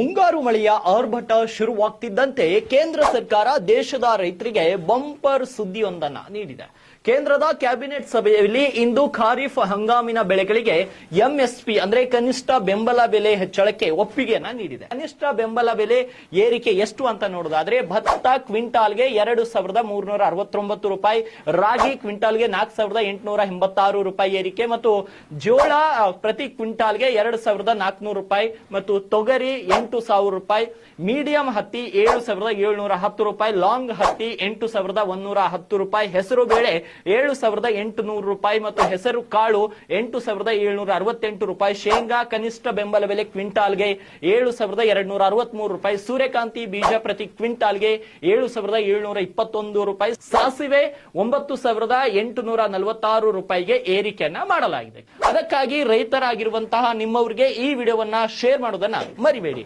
ಮುಂಗಾರು ಮಳೆಯ ಆರ್ಭಟ ಶುರುವಾಗ್ತಿದ್ದಂತೆ ಕೇಂದ್ರ ಸರ್ಕಾರ ದೇಶದ ರೈತರಿಗೆ ಬಂಪರ್ ಸುದ್ದಿಯೊಂದನ್ನ ನೀಡಿದೆ. ಕೇಂದ್ರದ ಕ್ಯಾಬಿನೆಟ್ ಸಭೆಯಲ್ಲಿ ಇಂದು ಖಾರಿಫ್ ಹಂಗಾಮಿನ ಬೆಳೆಗಳಿಗೆ ಎಂಎಸ್ಪಿ ಅಂದ್ರೆ ಕನಿಷ್ಠ ಬೆಂಬಲ ಬೆಲೆ ಹೆಚ್ಚಳಕ್ಕೆ ಒಪ್ಪಿಗೆಯನ್ನ ನೀಡಿದೆ. ಕನಿಷ್ಠ ಬೆಂಬಲ ಬೆಲೆ ಏರಿಕೆ ಎಷ್ಟು ಅಂತ ನೋಡೋದಾದ್ರೆ ಭತ್ತ ಕ್ವಿಂಟಾಲ್ಗೆ 2,369 ರೂಪಾಯಿ, ರಾಗಿ ಕ್ವಿಂಟಾಲ್ಗೆ 4,886 ರೂಪಾಯಿ ಏರಿಕೆ ಮತ್ತು ಜೋಳ ಪ್ರತಿ ಕ್ವಿಂಟಾಲ್ಗೆ 2,400 ರೂಪಾಯಿ ಮತ್ತು ತೊಗರಿ 8,000 ರೂಪಾಯಿ, ಮೀಡಿಯಂ ಹತ್ತಿ 7,710 ರೂಪಾಯಿ, ಲಾಂಗ್ ಹತ್ತಿ 8,110 ರೂಪಾಯಿ, ಹೆಸರು ಬೇಳೆ 7,800 ರೂಪಾಯಿ ಮತ್ತು ಹೆಸರು ಕಾಳು 8,768 ರೂಪಾಯಿ, ಶೇಂಗಾ ಕನಿಷ್ಠ ಬೆಂಬಲ ಬೆಲೆ ಕ್ವಿಂಟಾಲ್ಗೆ 7,263 ರೂಪಾಯಿ, ಸೂರ್ಯಕಾಂತಿ ಬೀಜ ಪ್ರತಿ ಕ್ವಿಂಟಾಲ್ಗೆ 7,721 ರೂಪಾಯಿ, ಸಾಸಿವೆ 9,846 ರೂಪಾಯಿಗೆ ಏರಿಕೆಯನ್ನ ಮಾಡಲಾಗಿದೆ. ಅದಕ್ಕಾಗಿ ರೈತರಾಗಿರುವಂತಹ ನಿಮ್ಮವರಿಗೆ ಈ ವಿಡಿಯೋವನ್ನ ಶೇರ್ ಮಾಡೋದನ್ನ ಮರಿಬೇಡಿ.